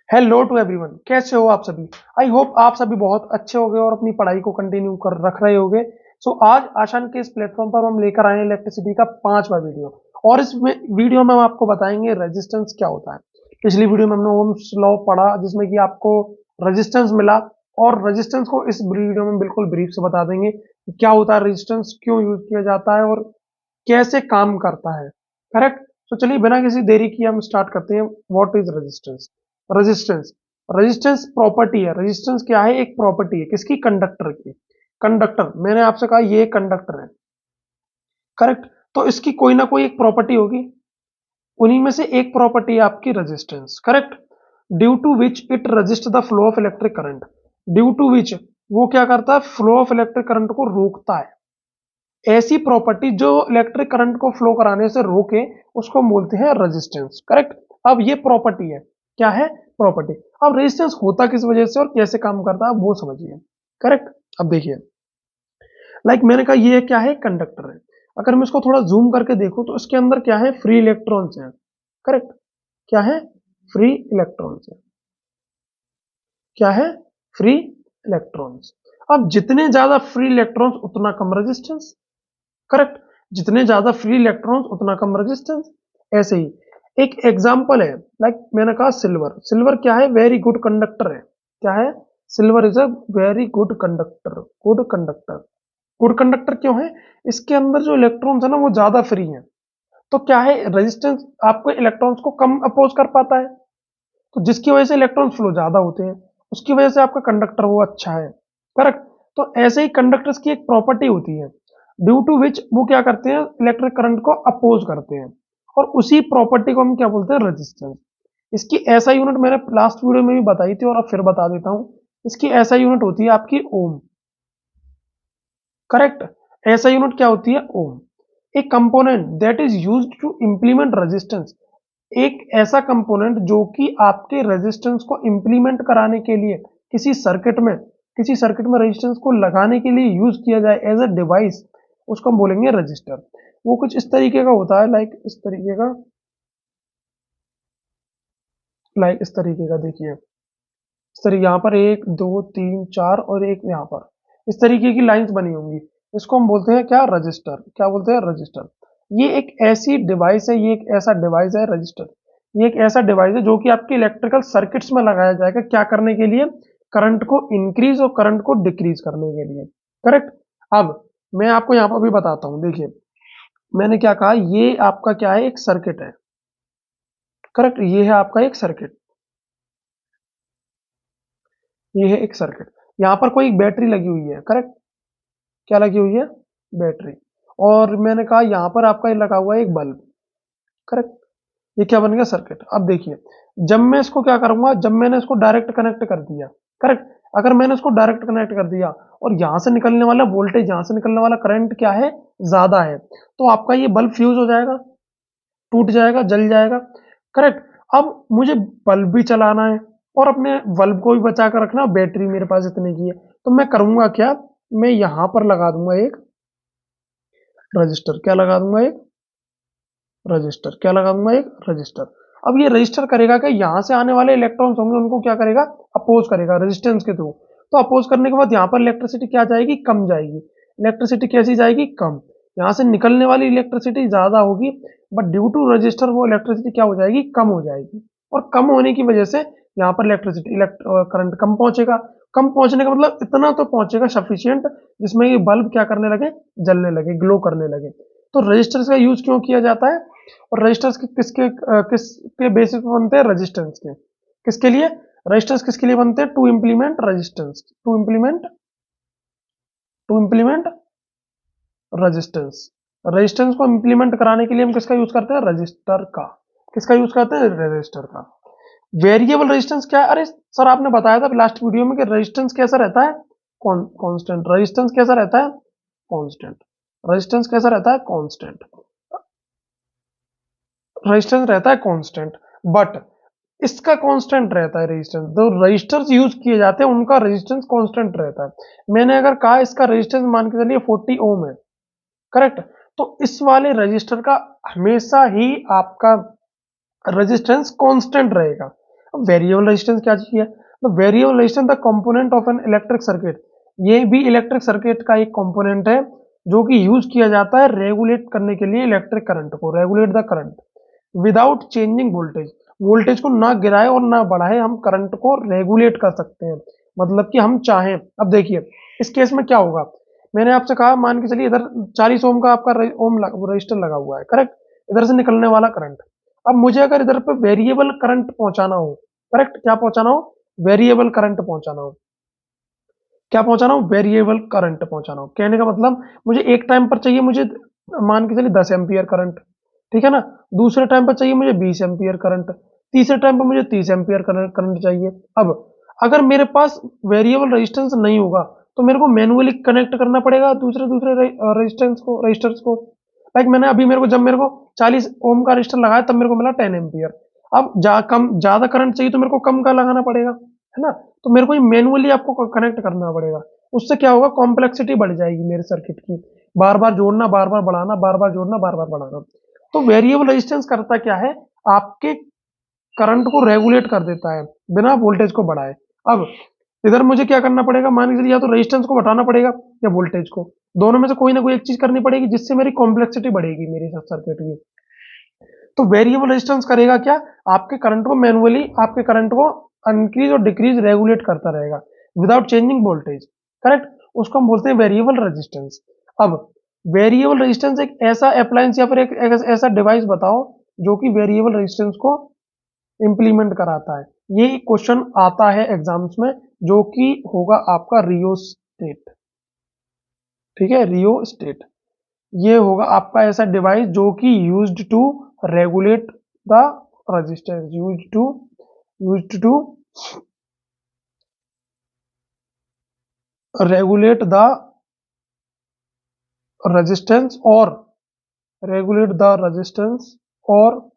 Hello to everyone, कैसे हो आप सभी। आई होप आप सभी बहुत अच्छे होंगे और अपनी पढ़ाई को कंटिन्यू कर रख रहे होंगे। आज आसान के इस प्लेटफॉर्म पर हम लेकर आए हैं इलेक्ट्रिसिटी का 5वां वीडियो। और इस वीडियो में हम आपको बताएंगे रेजिस्टेंस क्या होता है। पिछली वीडियो में हमने ओम्स लॉ पढ़ा जिसमें कि आपको रेजिस्टेंस मिला, और रेजिस्टेंस को इस वीडियो में बिल्कुल ब्रीफ से बता देंगे कि क्या होता है रेजिस्टेंस, क्यों यूज किया जाता है और कैसे काम करता है। करेक्ट। तो चलिए बिना किसी देरी की हम स्टार्ट करते हैं। What is resistance. Resistance resistance property है। रेजिस्टेंस क्या है? एक प्रॉपर्टी है किसकी? कंडक्टर की। कंडक्टर, मैंने आपसे कहा ये कंडक्टर है। करेक्ट। तो इसकी कोई ना कोई एक प्रॉपर्टी होगी, उन्हीं में से एक प्रॉपर्टी है आपकी resistance. Correct. Due to which it resist the flow of electric current. Due to which वो क्या करता है? फ्लो ऑफ इलेक्ट्रिक करंट को रोकता है। ऐसी प्रॉपर्टी जो इलेक्ट्रिक करंट को फ्लो कराने से रोके उसको बोलते हैं रेजिस्टेंस। करेक्ट। अब ये प्रॉपर्टी है, क्या है? प्रॉपर्टी। अब रेजिस्टेंस होता किस वजह से और कैसे काम करता है वो समझिए। करेक्ट। अब देखिए, मैंने कहा ये क्या है? कंडक्टर है। अगर मैं इसको थोड़ा जूम करके देखूं तो इसके अंदर क्या है? फ्री इलेक्ट्रॉन्स हैं। करेक्ट। क्या है? फ्री इलेक्ट्रॉन्स है। क्या है? Free electrons. अब जितने ज्यादा फ्री इलेक्ट्रॉन्स उतना कम रेजिस्टेंस। करेक्ट। जितने ज्यादा फ्री इलेक्ट्रॉन्स उतना कम रेजिस्टेंस। ऐसे ही एक एग्जांपल है, मैंने कहा सिल्वर। सिल्वर क्या है? वेरी गुड कंडक्टर है। क्या है? Silver is a very good conductor. Good conductor. Good conductor क्यों है? इसके अंदर जो इलेक्ट्रॉन्स है ना वो ज्यादा फ्री हैं। तो क्या है? रेजिस्टेंस आपको इलेक्ट्रॉन्स को कम अपोज कर पाता है, तो जिसकी वजह से इलेक्ट्रॉन फ्लो ज्यादा होते हैं, उसकी वजह से आपका कंडक्टर वो अच्छा है। करेक्ट। तो ऐसे ही कंडक्टर्स की एक प्रॉपर्टी होती है ड्यू टू विच वो क्या करते हैं? इलेक्ट्रिक करंट को अपोज करते हैं, और उसी प्रॉपर्टी को हम क्या बोलते हैं? रेजिस्टेंस। इसकी ऐसा यूनिट मैंने लास्ट वीडियो में भी बताई थी और अब फिर बता देता हूं। इसकी ऐसा यूनिट होती है आपकी ओम। करेक्ट। ऐसा यूनिट क्या होती है? ओम। एक component that is used to implement resistance. एक ऐसा कंपोनेंट जो कि आपके रेजिस्टेंस को इंप्लीमेंट कराने के लिए किसी सर्किट में रेजिस्टेंस को लगाने के लिए यूज किया जाए एज अ डिवाइस, उसको हम बोलेंगे रजिस्टर। वो कुछ इस तरीके का होता है, इस तरीके का देखिए। इस तरीके यहाँ पर एक दो तीन चार और एक यहाँ पर इस तरीके की लाइंस बनी होंगी। इसको हम बोलते हैं क्या? रजिस्टर। क्या बोलते हैं? रजिस्टर। ये एक ऐसी डिवाइस है, ये एक ऐसा डिवाइस है रजिस्टर। ये एक ऐसा डिवाइस है जो कि आपके इलेक्ट्रिकल सर्किट्स में लगाया जाएगा, क्या करने के लिए? करंट को इंक्रीज और करंट को डिक्रीज करने के लिए। करेक्ट। अब मैं आपको यहाँ पर भी बताता हूँ, देखिए मैंने क्या कहा, ये आपका क्या है? एक सर्किट है। करेक्ट। ये है आपका एक सर्किट। ये है एक सर्किट। यहाँ पर कोई बैटरी लगी हुई है। करेक्ट। क्या लगी हुई है? बैटरी। और मैंने कहा यहाँ पर आपका ये लगा हुआ है एक बल्ब। करेक्ट। ये क्या बन गया? सर्किट। अब देखिए, जब मैं इसको क्या करूंगा, जब मैंने इसको डायरेक्ट कनेक्ट कर दिया। करेक्ट। अगर मैंने इसको डायरेक्ट कनेक्ट कर दिया और यहां से निकलने वाला वोल्टेज, यहां से निकलने वाला करंट क्या है? ज्यादा है, तो आपका ये बल्ब फ्यूज हो जाएगा, टूट जाएगा, जल जाएगा। करेक्ट। अब मुझे बल्ब भी चलाना है और अपने बल्ब को भी बचा कर रखना, बैटरी मेरे पास इतने की है, तो मैं करूंगा क्या? मैं यहां पर लगा दूंगा एक रजिस्टर। क्या लगा दूंगा? एक रजिस्टर। क्या लगा दूंगा? एक रजिस्टर। अब ये रजिस्टर करेगा कि यहां से आने वाले इलेक्ट्रॉन्स होंगे उनको क्या करेगा? अपोज करेगा रेजिस्टेंस के थ्रू। तो अपोज करने के बाद यहाँ पर इलेक्ट्रिसिटी क्या जाएगी? कम जाएगी। इलेक्ट्रिसिटी कैसी जाएगी? कम। यहाँ से निकलने वाली इलेक्ट्रिसिटी ज्यादा होगी, बट ड्यू टू रजिस्टर वो इलेक्ट्रिसिटी क्या हो जाएगी? कम हो जाएगी। और कम होने की वजह से यहाँ पर करंट कम पहुंचेगा। कम पहुंचने का मतलब इतना तो पहुंचेगा सफिशियंट जिसमें ये बल्ब क्या करने लगे? जलने लगे, ग्लो करने लगे। तो रजिस्टर्स का यूज क्यों किया जाता है? और रजिस्टर्स किसके बेसिस पे बनते हैं? रेजिस्टेंस के। किसके लिए? रजिस्टर्स किसके लिए बनते हैं? To implement resistance. To implement resistance. Resistance को इंप्लीमेंट कराने के लिए हम किसका यूज करते हैं? रजिस्टर का। किसका यूज करते हैं? रजिस्टर का। वेरिएबल रेजिस्टेंस क्या है? अरे सर आपने बताया था लास्ट वीडियो में कि रेजिस्टेंस कैसा रहता है? कांस्टेंट। रेजिस्टेंस कैसा रहता है? कांस्टेंट। रेजिस्टेंस कैसा रहता है? कांस्टेंट। रेजिस्टेंस रहता है कांस्टेंट, बट इसका कांस्टेंट रहता है रेजिस्टेंस। जो रजिस्टर्स यूज किए जाते हैं उनका रेजिस्टेंस कांस्टेंट रहता है। मैंने अगर कहा इसका रेजिस्टेंस मान के चलिए 40 ओम है। करेक्ट। तो इस वाले रजिस्टर का हमेशा ही आपका रेजिस्टेंस कांस्टेंट रहेगा। अब वेरिएबल रेजिस्टेंस क्या चीज है? तो variable resistance the component of an electric circuit, ये भी इलेक्ट्रिक सर्किट का एक कंपोनेंट है जो कि यूज किया जाता है रेगुलेट करने के लिए इलेक्ट्रिक करंट को, regulate the current without changing voltage. Voltage को ना गिराए और ना बढ़ाए, हम करंट को रेगुलेट कर सकते हैं, मतलब कि हम चाहें। अब देखिए इस केस में क्या होगा, मैंने आपसे कहा मान के चलिए इधर 40 ओम का आपका ओम रजिस्टर लगा हुआ है, करेक्ट, इधर से निकलने वाला करंट। अब मुझे अगर इधर पे वेरिएबल करंट पहुंचाना हो, करेक्ट, क्या पहुंचाना हो, वेरिएबल करंट पहुंचाना हो, क्या पहुंचाना हो, वेरिएबल करंट पहुंचाना हो। कहने का मतलब मुझे एक टाइम पर चाहिए मुझे मान के चलिए 10 एम्पियर करंट, ठीक है ना, दूसरे टाइम पर चाहिए मुझे 20 एम्पियर करंट, तीसरे टाइम पर मुझे 30 एम्पियर करंट चाहिए। अब अगर मेरे पास वेरिएबल रेजिस्टेंस नहीं होगा तो मेरे को मैनुअली कनेक्ट करना पड़ेगा दूसरे दूसरे रेजिस्टेंस को, रजिस्टर्स को। लाइक मैंने अभी मेरे को जब मेरे को 40 ओम का रजिस्टर लगाया तब मेरे को मिला 10 एम्पियर। अब ज्यादा करंट चाहिए तो मेरे को कम का लगाना पड़ेगा, है ना। तो मेरे को ये मैनुअली आपको कनेक्ट करना पड़ेगा। उससे क्या होगा, कॉम्प्लेक्सिटी बढ़ जाएगी मेरे सर्किट की, बार बार जोड़ना, बार बार बढ़ाना, बार बार जोड़ना, बार बार बढ़ाना। तो वेरिएबल रेजिस्टेंस करता क्या है, आपके करंट को रेगुलेट कर देता है बिना वोल्टेज को बढ़ाए। अब इधर मुझे क्या करना पड़ेगा, मान लीजिए या तो रेजिस्टेंस को बढ़ाना पड़ेगा या वोल्टेज को, दोनों में से कोई ना कोई एक चीज करनी पड़ेगी जिससे मेरी कॉम्प्लेक्सिटी बढ़ेगी मेरी सर्किट की। तो वेरिएबल रेजिस्टेंस करेगा क्या, आपके करंट को मैनुअली, आपके करंट को इंक्रीज और डिक्रीज रेगुलेट करता रहेगा विदाउट चेंजिंग वोल्टेज, करेक्ट, उसको हम बोलते हैं वेरिएबल रेजिस्टेंस। अब वेरिएबल रेजिस्टेंस एक ऐसा अप्लायंस या फिर एक ऐसा डिवाइस बताओ जो कि वेरिएबल रेजिस्टेंस को इंप्लीमेंट कराता है। ये क्वेश्चन आता है एग्जाम्स में, जो कि होगा आपका रियोस्टेट, ठीक है, रियोस्टेट। ये होगा आपका ऐसा डिवाइस जो कि used to regulate the resistance, used to regulate the resistance और रेगुलेट द रेजिस्टेंस और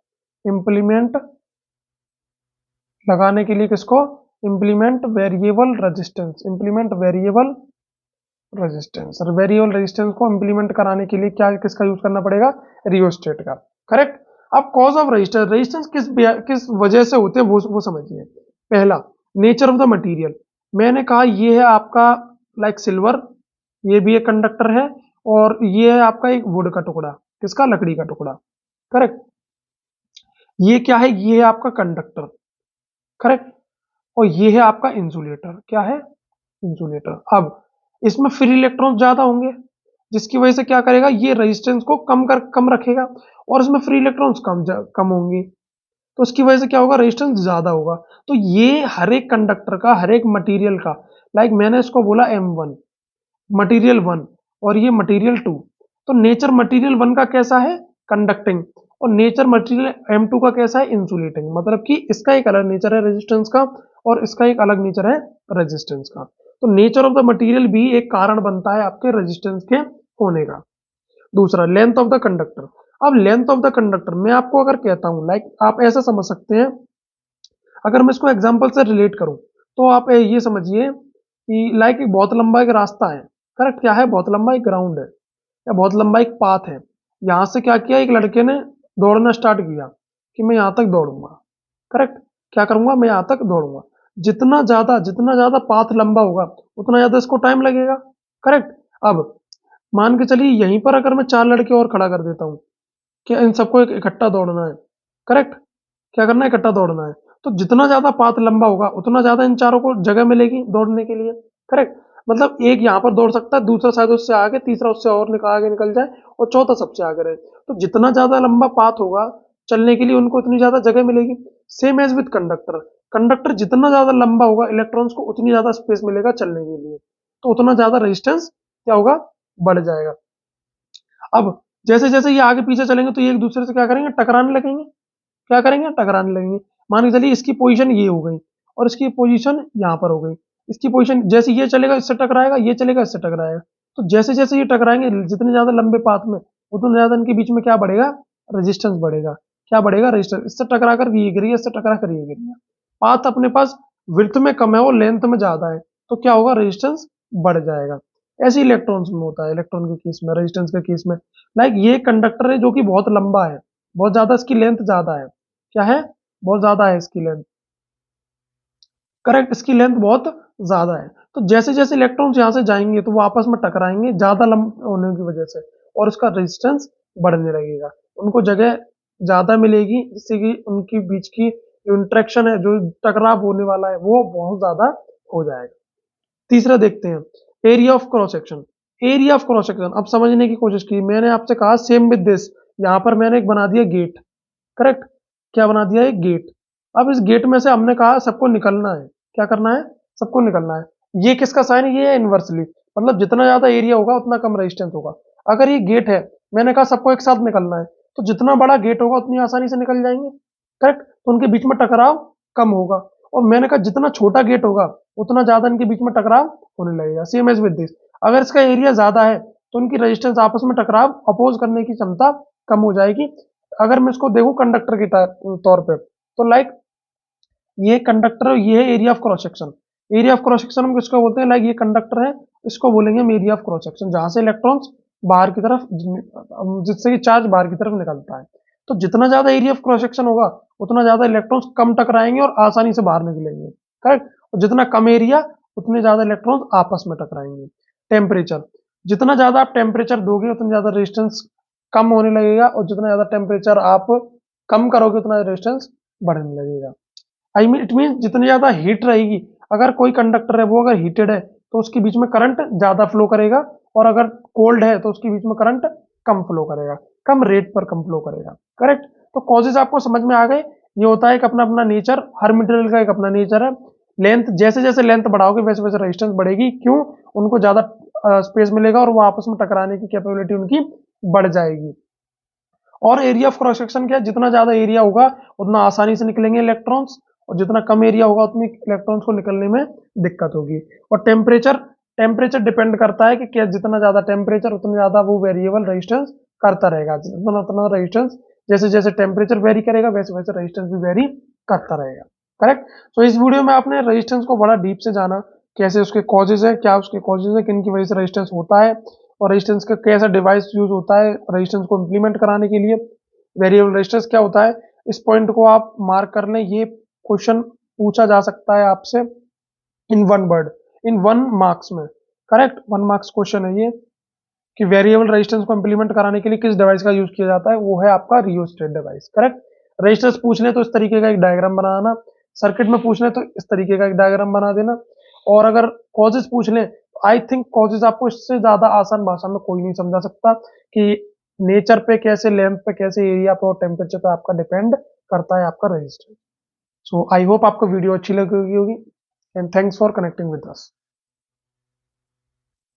इंप्लीमेंट लगाने के लिए किसको, implement variable resistance, implement variable resistance. और वेरिएबल रेजिस्टेंस को इंप्लीमेंट कराने के लिए क्या किसका यूज करना पड़ेगा, रियोस्टेट का, करेक्ट। अब कॉज ऑफ रेजिस्टेंस, रेजिस्टेंस किस वजह से होते हैं वो समझिए। पहला, नेचर ऑफ द मटेरियल, मैंने कहा ये है आपका लाइक सिल्वर, ये भी एक कंडक्टर है, और ये है आपका एक वुड का टुकड़ा, किसका, लकड़ी का टुकड़ा, करेक्ट। ये क्या है, ये है आपका कंडक्टर, करेक्ट, और ये है आपका इंसुलेटर, क्या है, इंसुलेटर। अब इसमें फ्री इलेक्ट्रॉन ज्यादा होंगे जिसकी वजह से क्या करेगा, ये रेजिस्टेंस को कम रखेगा, और इसमें फ्री इलेक्ट्रॉन्स कम होंगी, तो उसकी वजह से क्या होगा, रेजिस्टेंस ज्यादा होगा। तो ये हर एक कंडक्टर का, हर एक मटेरियल का, लाइक मैंने इसको बोला M1 मटेरियल 1 और ये मटेरियल 2, तो नेचर मटेरियल 1 का कैसा है, कंडक्टिंग, और नेचर मटेरियल M2 का कैसा है, इंसुलेटिंग। मतलब कि इसका एक अलग नेचर है रेजिस्टेंस का और इसका एक अलग नेचर है रेजिस्टेंस का। तो नेचर ऑफ द मटेरियल भी एक कारण बनता है आपके रेजिस्टेंस के होने का। दूसरा, लेंथ ऑफ द कंडक्टर। अब लेंथ ऑफ द कंडक्टर मैं आपको अगर कहता हूं, लाइक आप ऐसा समझ सकते हैं, अगर मैं इसको एग्जांपल से रिलेट करूं तो आप ये समझिए कि लाइक एक बहुत लंबा एक रास्ता है, करेक्ट, क्या है, बहुत लंबा एक ग्राउंड है या बहुत लंबा एक पाथ है। यहां से क्या किया, एक लड़के ने दौड़ना स्टार्ट किया कि मैं यहां तक दौड़ूंगा, करेक्ट, क्या करूंगा, मैं यहां तक दौड़ूंगा। जितना ज्यादा पाथ लंबा होगा उतना ज्यादा इसको टाइम लगेगा, करेक्ट। अब मान के चलिए यहीं पर अगर मैं 4 लड़के और खड़ा कर देता हूं कि इन सबको इकट्ठा दौड़ना है, करेक्ट, क्या करना है, इकट्ठा दौड़ना है, तो जितना ज्यादा पाथ लंबा होगा उतना ज्यादा इन चारों को जगह मिलेगी दौड़ने के लिए, करेक्ट। मतलब एक यहाँ पर दौड़ सकता है, दूसरा शायद उससे आगे, तीसरा उससे और आगे निकल जाए, और चौथा सबसे आगे रहे। तो जितना ज्यादा लंबा पाथ होगा चलने के लिए उनको उतनी ज्यादा जगह मिलेगी। Same as with conductor, conductor जितना ज्यादा लंबा होगा इलेक्ट्रॉन्स को उतनी ज्यादा स्पेस मिलेगा चलने के लिए, तो उतना ज्यादा रेजिस्टेंस क्या होगा, बढ़ जाएगा। अब जैसे जैसे ये आगे पीछे चलेंगे तो ये एक दूसरे से क्या करेंगे, टकराने लगेंगे, क्या करेंगे, टकराने लगेंगे। मान के चलिए इसकी पोजीशन ये हो गई और इसकी पोजीशन यहाँ पर हो गई, इसकी पोजीशन जैसे ये चलेगा इससे टकराएगा, ये चलेगा इससे टकराएगा। तो जैसे जैसे ये टकराएंगे जितने ज्यादा लंबे पाथ में उतने ज्यादा इनके बीच में क्या बढ़ेगा, रेजिस्टेंस बढ़ेगा, क्या बढ़ेगा, रेजिस्टेंस। इससे टकरा कर ये गिरी, इससे टकरा कर ये गिरी, पाथ अपने पास विड्थ में कम है और लेंथ में ज्यादा है, तो क्या होगा, रेजिस्टेंस बढ़ जाएगा। ऐसे इलेक्ट्रॉन्स में होता है, इलेक्ट्रॉन के केस में, रेजिस्टेंस के केस में। लाइक ये कंडक्टर है जो कि बहुत लंबा है, बहुत ज्यादा इसकी लेंथ ज्यादा है, क्या है, बहुत ज्यादा है इसकी लेंथ, करेक्ट, इसकी लेंथ बहुत ज्यादा है। तो जैसे जैसे इलेक्ट्रॉन्स यहाँ से जाएंगे तो वो आपस में टकराएंगे ज्यादा लंब होने की वजह से, और उसका रेजिस्टेंस बढ़ने लगेगा, उनको जगह ज्यादा मिलेगी, जिससे कि उनकी बीच की जो इंटरेक्शन है, जो टकराव होने वाला है, वो बहुत ज्यादा हो जाएगा। तीसरा देखते हैं, area of cross section. Area of cross section अब समझने की कोशिश की, मैंने आपसे कहा सेम विद दिस, यहाँ पर मैंने एक बना दिया गेट। करेक्ट, क्या बना दिया, एक गेट। अब इस गेट में से हमने कहा सबको निकलना है, क्या करना है, सबको निकलना है। ये किसका साइन है, ये है इनवर्सली, मतलब जितना ज्यादा एरिया होगा उतना कम रेजिस्टेंस होगा। अगर ये गेट है, मैंने कहा सबको एक साथ निकलना है, तो जितना बड़ा गेट होगा उतनी आसानी से निकल जाएंगे। करेक्ट, तो उनके बीच में टकराव कम होगा। और मैंने कहा जितना छोटा गेट होगा उतना ज्यादा इनके बीच में टकराव होने लगेगा। सेम एज विद दिस, अगर इसका एरिया ज्यादा है तो उनकी रेजिस्टेंस आपस में टकराव अपोज करने की क्षमता कम हो जाएगी। अगर मैं इसको देखूं कंडक्टर के तौर पे, तो लाइक ये कंडक्टर, ये है area of cross section. Area of cross section हम किसको बोलते हैं, लाइक ये कंडक्टर है, इसको बोलेंगे हम एरिया ऑफ क्रॉस सेक्शन, जहां से इलेक्ट्रॉन्स बाहर की तरफ, जिससे कि चार्ज बाहर की तरफ निकलता है। तो जितना ज्यादा एरिया ऑफ क्रॉस सेक्शन होगा उतना ज्यादा इलेक्ट्रॉन्स कम टकराएंगे और आसानी से बाहर निकलेंगे। करेक्ट, और जितना कम एरिया उतने ज्यादा इलेक्ट्रॉन्स आपस में टकराएंगे। टेम्परेचर, जितना ज्यादा आप टेम्परेचर दोगे उतना ज्यादा रेजिस्टेंस कम होने लगेगा, और जितना ज्यादा टेम्परेचर आप कम करोगे उतना रेजिस्टेंस बढ़ने लगेगा। आई मीन इट मीन जितनी ज्यादा हीट रहेगी, अगर कोई कंडक्टर है वो अगर हीटेड है तो उसके बीच में करंट ज्यादा फ्लो करेगा, और अगर कोल्ड है तो उसके बीच में करंट कम फ्लो करेगा, कम रेट पर कम फ्लो करेगा। करेक्ट, तो कॉजेज आपको समझ में आ गए। ये होता है एक अपना अपना नेचर, हर मटेरियल का एक अपना नेचर है। लेंथ, जैसे जैसे लेंथ बढ़ाओगे वैसे वैसे रेजिस्टेंस बढ़ेगी, क्यों, उनको ज्यादा स्पेस मिलेगा और वो आपस में टकराने की कैपेबिलिटी उनकी बढ़ जाएगी। और एरिया ऑफ क्रॉस सेक्शन क्या है, जितना ज्यादा एरिया होगा उतना आसानी से निकलेंगे इलेक्ट्रॉन्स, और जितना कम एरिया होगा उतनी इलेक्ट्रॉन्स को निकलने में दिक्कत होगी। और टेम्परेचर, टेम्परेचर डिपेंड करता है कि क्या, जितना ज्यादा टेम्परेचर उतना ज्यादा वो वेरिएबल रेजिस्टेंस करता रहेगा, जितना उतना रेजिस्टेंस, जैसे जैसे टेम्परेचर वेरी करेगा वैसे वैसे रेजिस्टेंस भी वेरी करता रहेगा। करेक्ट, तो इस वीडियो में आपने रेजिस्टेंस को बड़ा डीप से जाना, कैसे उसके कॉजेज है, क्या उसके कॉजेज है, किन की वजह से रेजिस्टेंस होता है, और रेजिस्टेंस का कैसा डिवाइस यूज होता है रेजिस्टेंस को इंप्लीमेंट कराने के लिए, वेरिएबल रेजिस्टेंस क्या होता है। इस पॉइंट को आप मार्क कर लें, ये क्वेश्चन पूछा जा सकता है आपसे in one word, in one marks में। करेक्ट, वन मार्क्स क्वेश्चन है ये, कि वेरिएबल रेजिस्टेंस को इंप्लीमेंट कराने के लिए किस डिवाइस का यूज किया जाता है, वो है आपका रियोस्टेट डिवाइस। करेक्ट, रेजिस्टेंस पूछ ले तो इस तरीके का एक डायग्राम बनाना, सर्किट में पूछ ले तो इस तरीके का एक डायग्राम बना देना, और अगर कॉजेज पूछ ले तो आई थिंक कॉजेज आपको इससे ज्यादा आसान भाषा में कोई नहीं समझा सकता, कि नेचर पे कैसे, लेंथ पे कैसे, एरिया पे और टेम्परेचर पे आपका डिपेंड करता है आपका रेजिस्टेंस। सो आई होप आपको वीडियो अच्छी लगी होगी, and thanks for connecting with us.